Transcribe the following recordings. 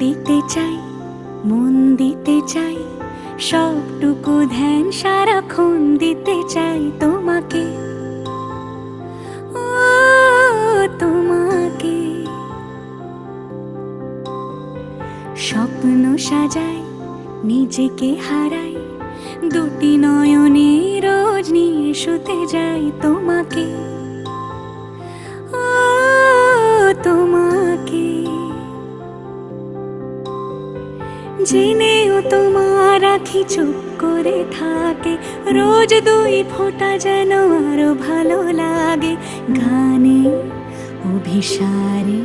দিতে চাই, মন দিতে চাই, সবটুকু ধ্যান সারাক্ষণ দিতে চাই তোমাকে, ও তোমাকে। স্বপ্ন সাজাই, নিজেকে হারাই, দুটি নয়নে রোজ নিয়ে শুতে যাই তোমাকে, ও তোমাকে। জেনেও তোমার আঁখি চুপ করে থাকে, রোজ দুই ফোঁটা যেন আরো ভালো লাগে। গানে অভিসারে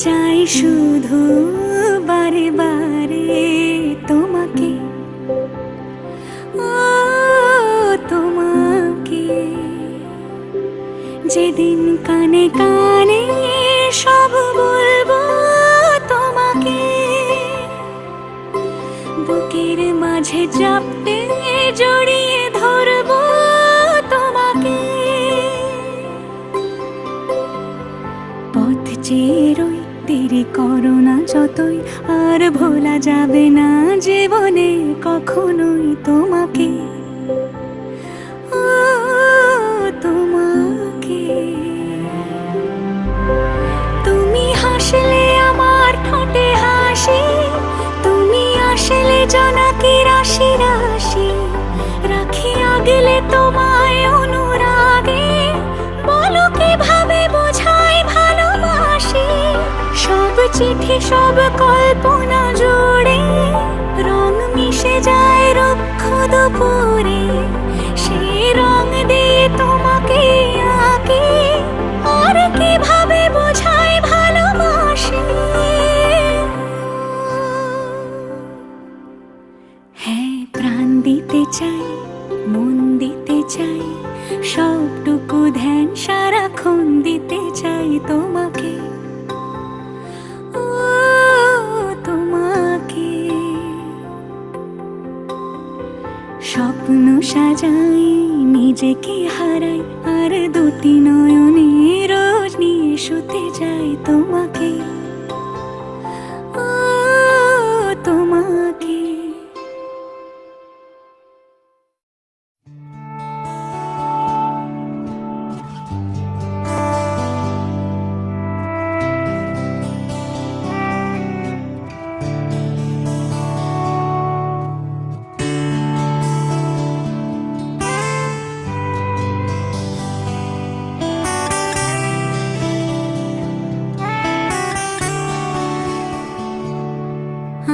চাই শুধু বারে বারে তোমাকে, ও তোমাকে। যেদিন কানে কানে সব বলবো তোমাকে, বুকের মাঝে চাপতে জড়িয়ে ধরবো তোমাকে। পথ চেয়ে রই, দেরি করো না যতই, আর ভোলা যাবে না জীবনে কখনোই তোমাকে, ও তোমাকে। তুমি হাসলে আমার ঠোঁটে হাসি, তুমি আসলে জোনাকি রাশি রাশি, রাখি আগলে তোমায় অনুরাগে, বলো কিভাবে বোঝাই ভালোবাসি। সব চিঠি সব কল্পনা জুড়ে রং মিশে যায় রুক্ষ দুপুরে, সেই রং দিয়ে তোমাকে আঁকি, আর কিভাবে বোঝাই ভালোবাসি। হ্যাঁ, প্রাণ দিতে চাই, মন দিতে চাই, সবটুকু ধ্যান সারাক্ষণ দিতে চাই তোমাকে, ও তোমাকে। স্বপ্ন সাজাই, নিজেকে হারাই, আর দুটি নয়নে রোজ নিয়ে শুতে যাই তোমাকে, ও তোমাকে।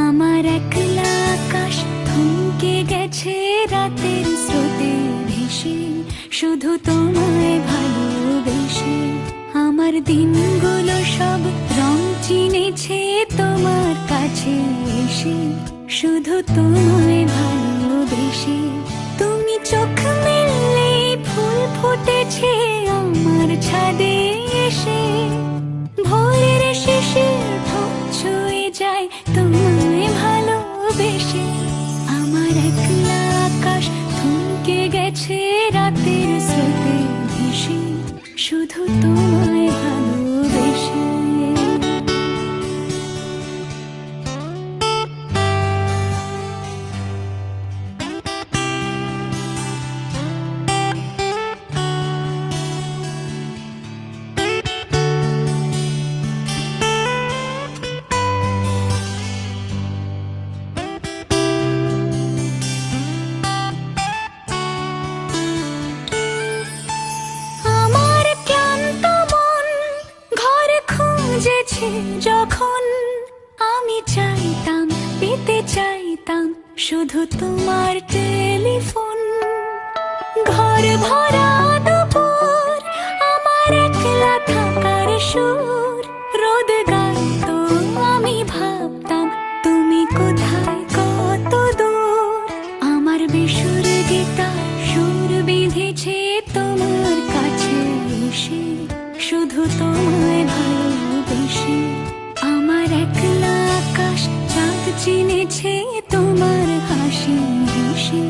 আমার একলা আকাশ থমকে গেছে রাতের স্রোতে ভেসে, শুধু তোমায় ভালোবেসে। আমার দিনগুলো সব রং চিনেছে তোমার কাছে এসে, শুধু তোমায় ভালোবেসে। তুমি চোখ মেললে ফুল ফুটেছে আমার ছাদে এসে, ভোরের শেষে ঠোঁট ছুঁয়ে যায় তোমায় ভালোবেসে। আমার একলা আকাশ থমকে গেছে রাতের স্রোতে ভেসে, শুধু তোমায় ভালোবেসে। যখন আমি চাইতাম, পেতে চাইতাম শুধু তোমার টেলিফোন। ঘর ভরা দুপুর, আমার একলা থাকার সুর, রোদ গাইতো আমি ভাবতাম তুমি কোথায় কত দূর। আমার বেসুর গীতার সুর বেঁধেছে তোমার কাছে এসে, শুধু তোমায় ভালোবেসে। আমার একলা আকাশ চাঁদ চিনেছে তোমার হাসি হেসে,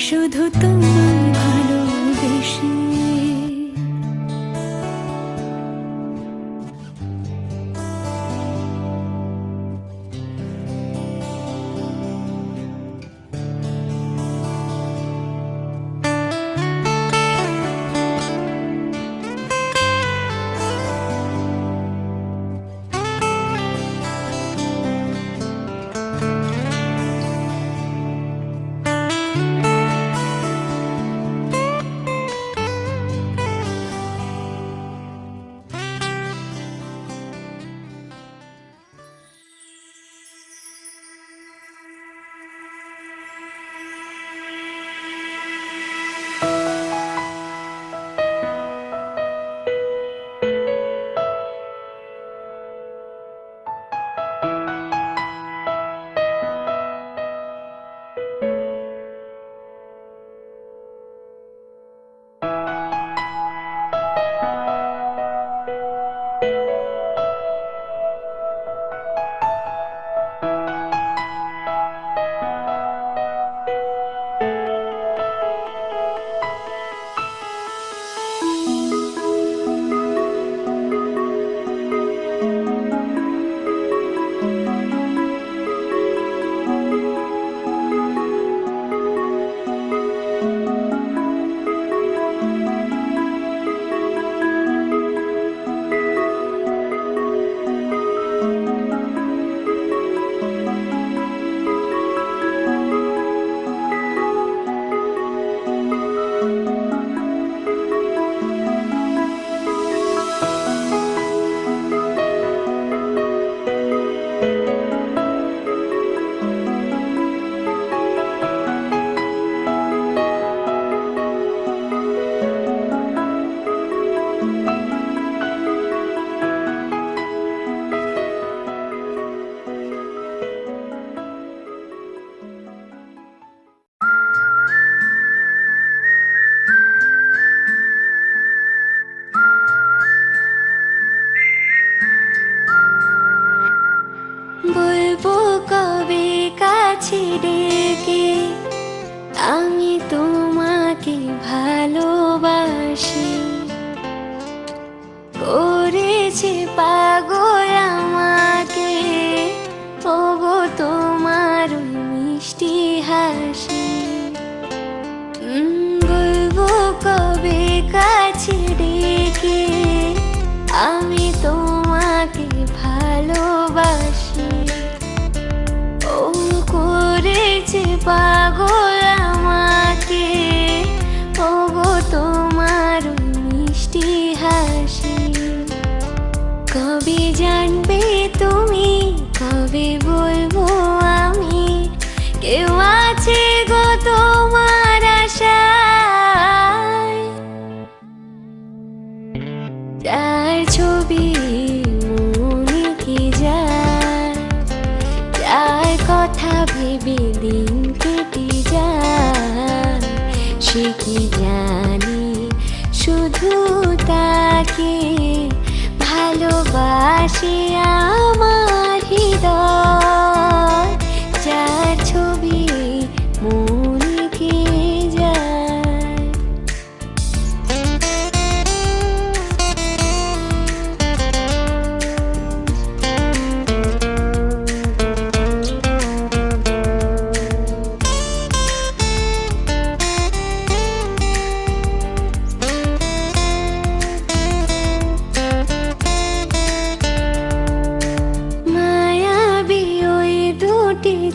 শুধু তোমায় ভালোবেসে। বলবো কবে কাছে ডেকে আমি তোমাকে ভালোবাসি, করেছে পাগল আমাকে ওগো তোমার ওই মিষ্টি হাসি। বলবো কবে কাছে ডেকে আমি তোমাকে ভালোবাসি, ও করেছে পাগল আমাকে ওগো তোমার ওই মিষ্টি হাসি। কবে জানবে তুমি, কবে বলবো আমি, কেউ আছে গো তোমার আশায়। যার ছবি মনে কি যায়, যার কথা ভেবে দিন কেটে যায়, সে কি জানি শুধু তাকে ভালোবাসে আমার হৃদয়। যার ছবি মনে কে যায়।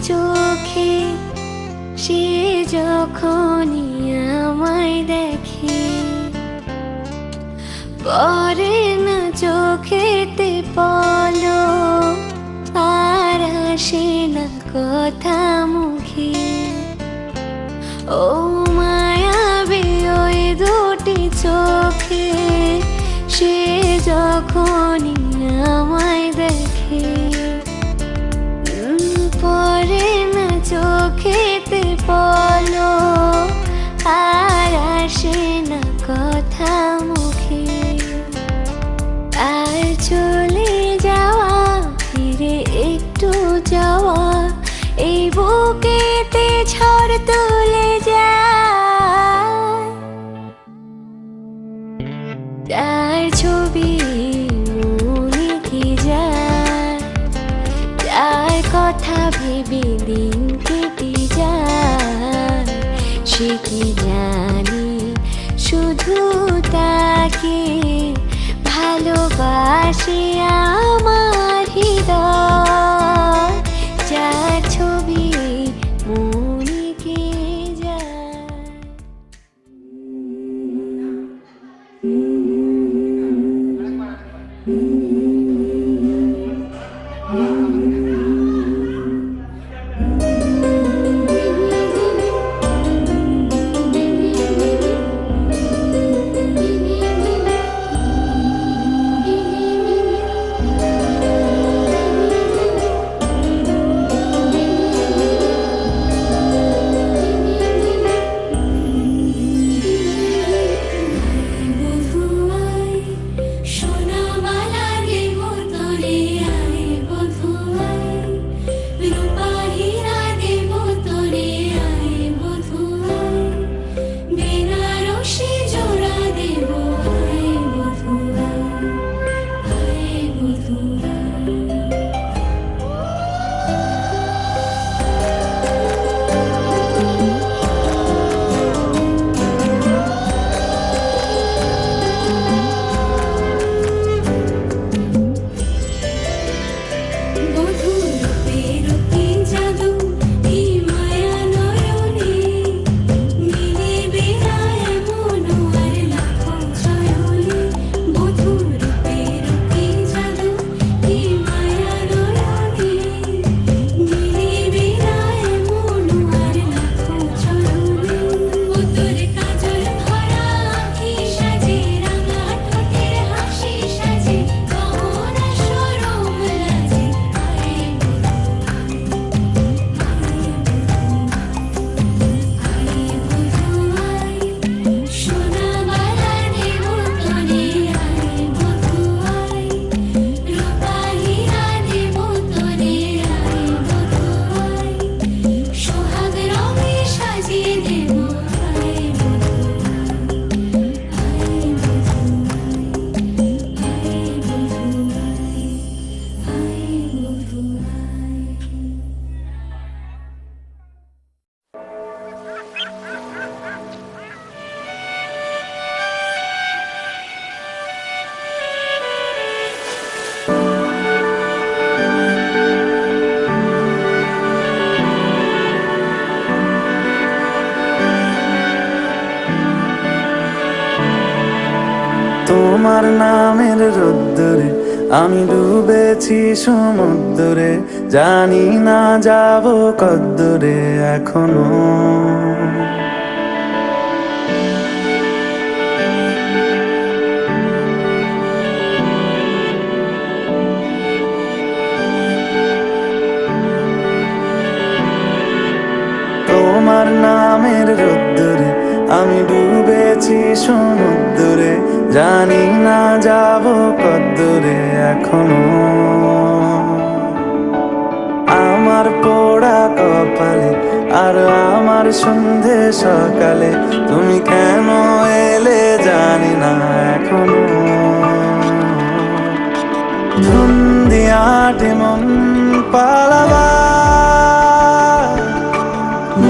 চোখে সে যখনই আমায় দেখে, পরে না চোখেতে পলক, আর আসে না কথা মুখে। ও মায়াবী ওই দুটি চোখে সে যখনই আমায় দেখে, পরে না চোখেতে পলক, আর আসে না কথা মুখে। আর চলে যাওয়া, ফিরে একটু যাওয়া, এই বুকেতে ঝড় তুলে যায়। তার ছবি মনে কি যায়, যার কথা ভেবে দিন কেটে যায়, সে কি জানি শুধু তাকে ভালোবাসে আমার হৃদয়। যার ছবি মনে কে যায়। তোমার নামের রোদ্দুরে আমি ডুবেছি সমুদ্রে, জানি না যাব কদ্দুরে এখনো। তোমার নামের রোদ্দুরে আমি ডুবেছি সমুদ্রে, জানি না যাব কদ্দুরে এখনো। আমার পোড়া কপালে আর আমার সন্ধে সকালে তুমি কেন এলে জানি না এখনো। ধুন্দিয়াটে মন পালাবার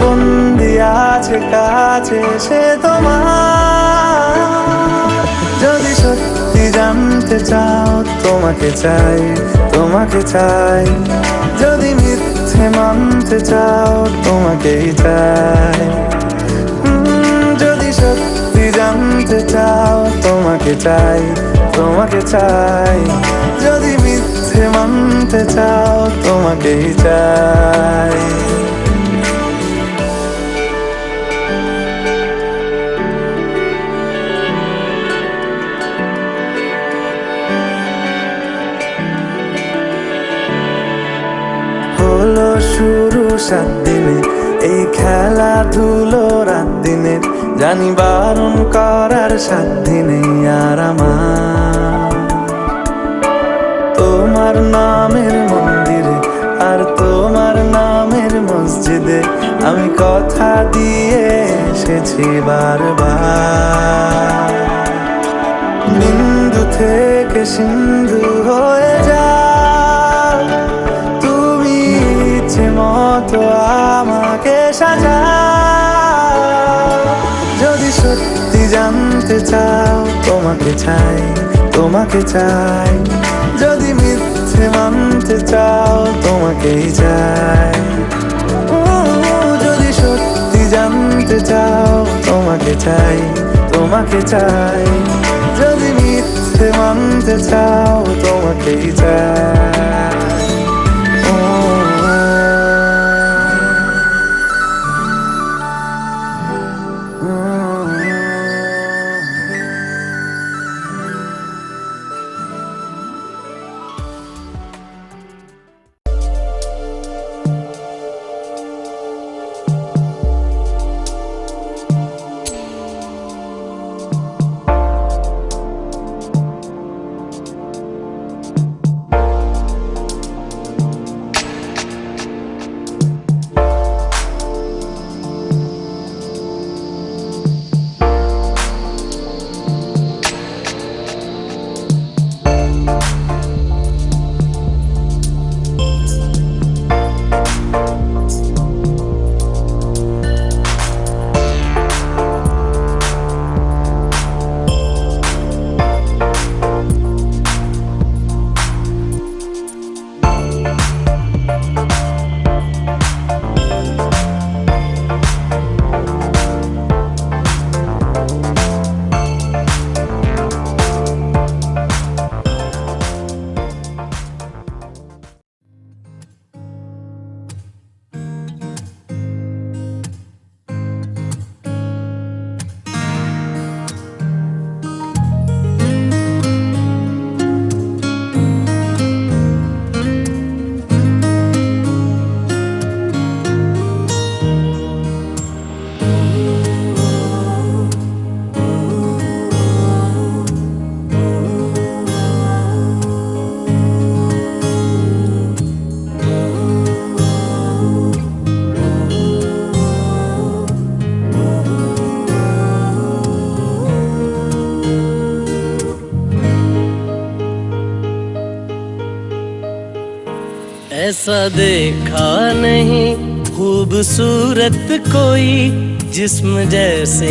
বন্দি আছে কাছে সে তোমার। যদি সত্যি জানতে চাও তোমাকে চাই, তোমাকে চাই। যদি মিথ্যে মানতে চাও তোমাকেই চাই। যদি সত্যি জানতে চাও তোমাকে চাই, তোমাকে চাই। যদি মিথ্যে মানতে চাও তোমাকেই চাই। হলো শুরু 7 দিনে এই খেলাধুলো রাত দিনে, জানি বারণ করার সাধ্য নেই আর আমার। তোমার নামের মন্দিরে আর তোমার নামের মসজিদে আমি কথা দিয়ে এসেছি বারবার। বিন্দু থেকে সিন্ধু হয়ে যাও তুমি, ইচ্ছে মতো আমাকে সাজাও। যদি সত্যি জানতে চাও তোমাকে চাই, তোমাকে চাই। যদি মিথ্যে মানতে চাও তোমাকেই চাই। যদি সত্যি জানতে চাও তোমাকে চাই, তোমাকে চাই। যদি মিথ্যে মানতে চাও তোমাকেই চাই। ऐसा देखा नहीं खूबसूरत कोई, जिस्म जैसे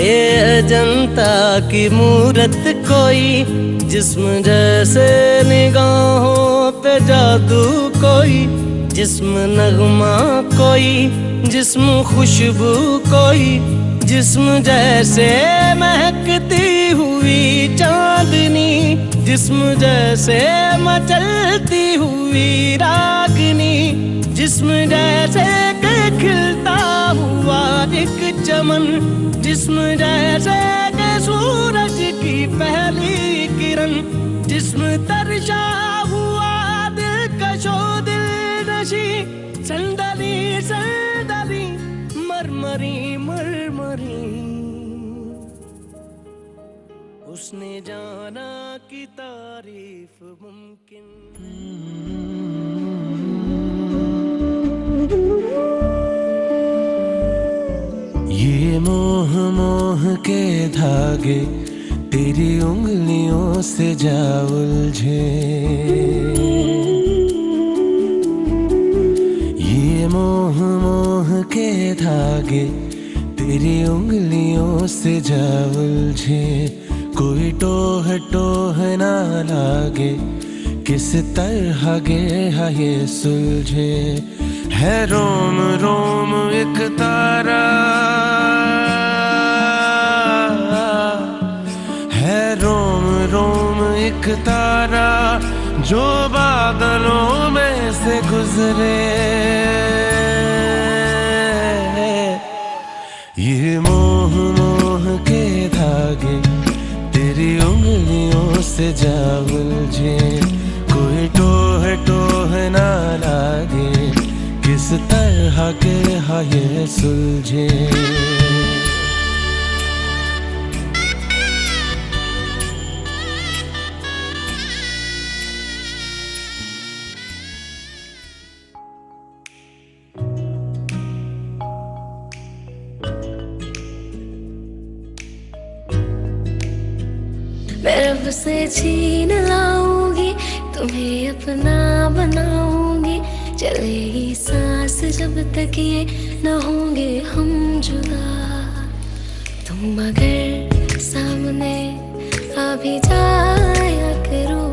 अजंता की मूरत कोई, जिस्म जैसे निगाहों पे जादू कोई, जिस्म नगमा कोई, जिस्म खुशबू कोई, जिस्म जैसे महकती हुई चांदनी, जिस्म जैसे मचलती हुई रागनी, जिस्म जैसे के खिलता हुआ एक चमन, जिस्म जैसे के सूरज की पहली किरण, जिस्म तरशा हुआ दिलकशो दिल नशी, संदली संदली मरमरी मरमरी, उसने जाना की तारीफ मुमकिन। ये मोह मोह के धागे तेरी उंगलियों से जा उलझे, ये मोह मोह के धागे तेरी उंगलियों से जा उलझे, कोई टोह टोह ना लागे किस तरह गे ये सुलझे, है रोम रोम एक तारा, है रोम रोम एक तारा जो बादलों में से गुजरे, ये मोह मोह के धागे तेरी उंगलियों से जा उलझे, कोई टोह टोह ना लागे किस तरह के ये सुलझे। मैं रब से छीन लाऊंगी, तुम्हें अपना बनाऊंगी, चलेगी सांस जब तक ये न होंगे हम जुदा, तुम अगर सामने आ भी जाया करो,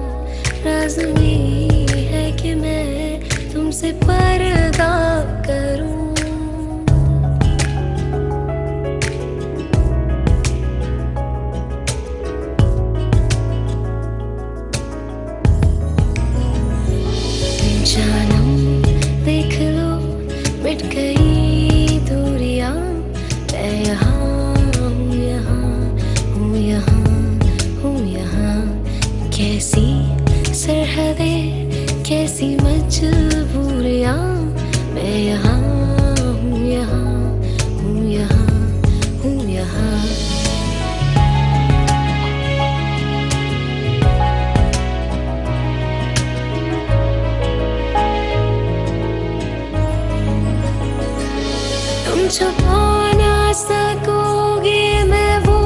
राज़ है कि मैं तुमसे पर्दा करूं। जानम देख लो मिट गई दूरियां, मैं यहाँ हूँ यहाँ हूँ यहाँ हूँ यहाँ, कैसी सरहदें कैसी मजबूरियां, मैं यहाँ हूँ यहाँ हूँ यहाँ हूँ यहाँ। छुपा ना सकोगे मैं वो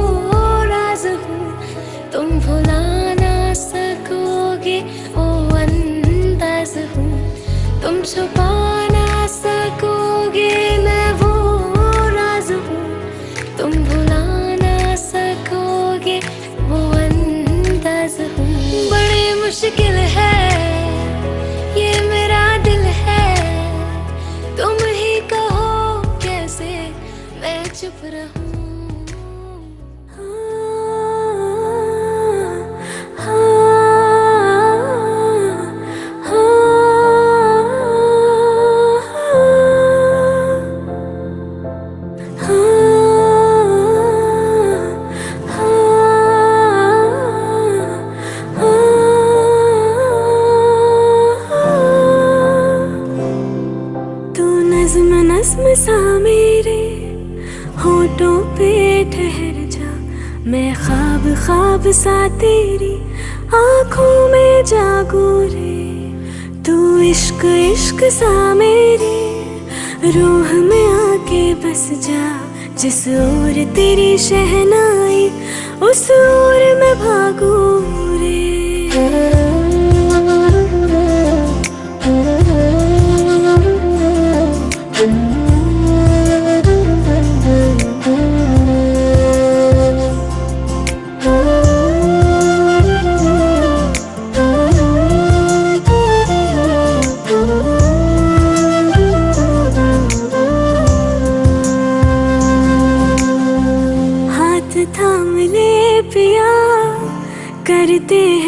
राज हूँ, तुम भुला ना सकोगे वो अंदाज हूँ, तुम छुपा ना सकोगे मैं वो राज हूँ, तुम भुला ना सकोगे वो अंदाज हूँ। बड़ी मुश्किल है ये मेरा दिल है, तुम ही कहो मैं चुप रहूं। तू नज़्म नज़्म सा मेरे होठों पे ठहर जा, मैं ख्वाब ख्वाब सा तेरी आँखों में जागू रे, तू इश्क इश्क सा मेरी रूह में आके बस जा, जिस ओर तेरी शहनाई उस ओर मैं भागू रे।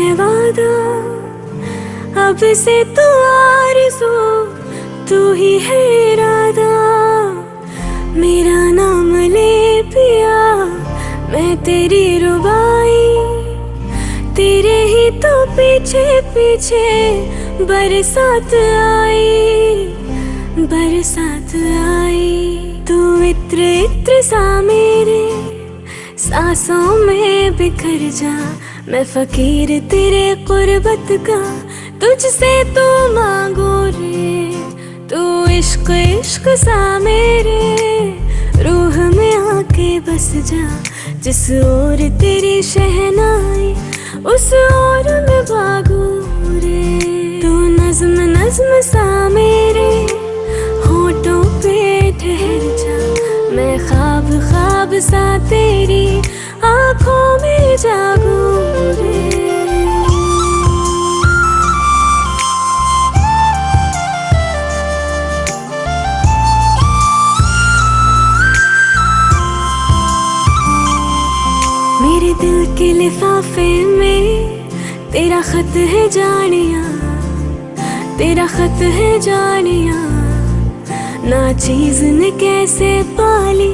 है वादा, अब से तू आरज़ू, तू ही है इरादा। मेरा नाम ले पिया, मैं तेरी रुबाई, तेरे ही तो पीछे पीछे बरसात आई, बरसात आई। तू इत्र इत्र सा मेरे सांसों में बिखर जा, मैं फकीर तेरे कुर्बत का, तुझसे तो मांगू रे। तू इश्क इश्क सा मेरे रूह में आके बस जा, जिस ओर तेरी शहनाई उस ओर में भागू रे। तू नज्म नज्म सा मेरे होठों पे ठहर जा, मैं ख्वाब ख्वाब सा तेरी आंखों में जागू रे। मेरे दिल के लिफाफे में तेरा खत है जानिया, तेरा खत है जानिया। ना चीज ने कैसे पाली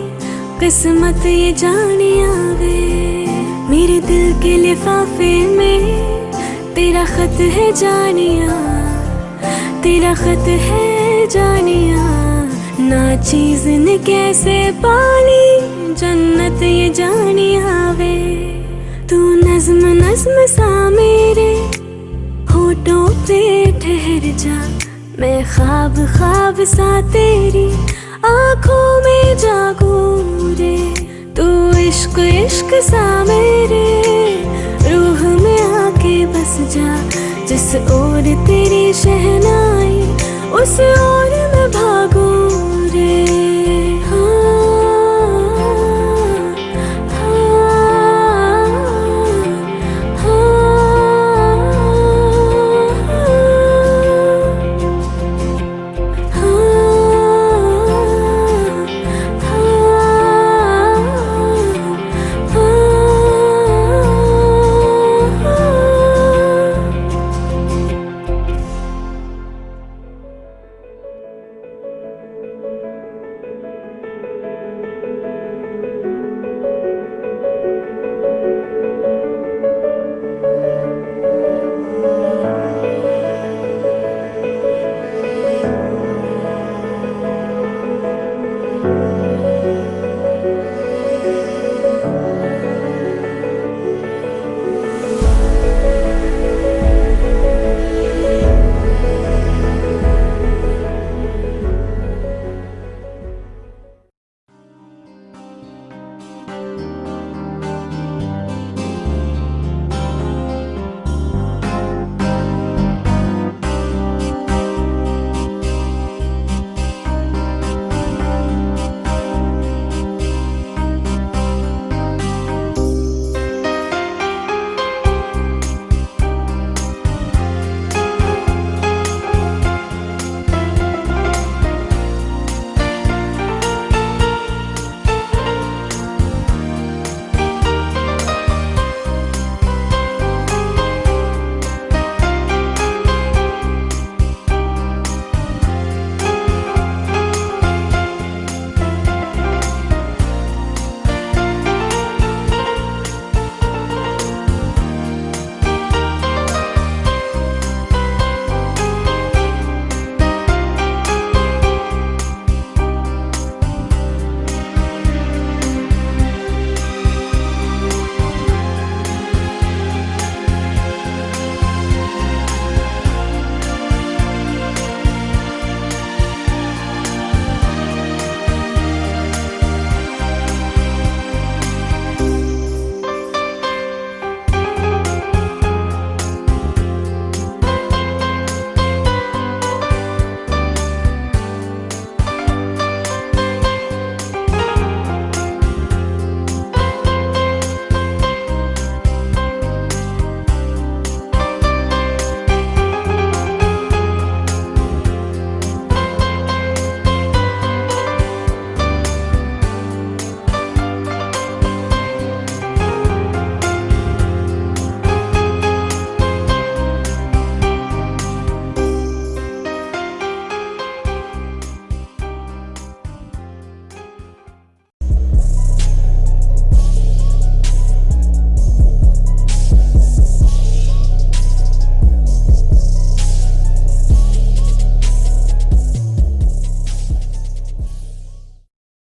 किस्मत ये जानिया वे। मेरे दिल के लिफाफे में तेरा खत है जानिया, तेरा खत है जानिया। ना चीज ने कैसे पाली जन्नत ये जानिया वे। तू नज्म नज्म सा मेरे होठों पे ठहर जा, मैं ख्वाब ख्वाब सा तेरी आंखों में जागू रे। तू इश्क इश्क सा मेरे रूह में आके बस जा, जिस ओर तेरी शहनाई उस ओर मैं भागू रे।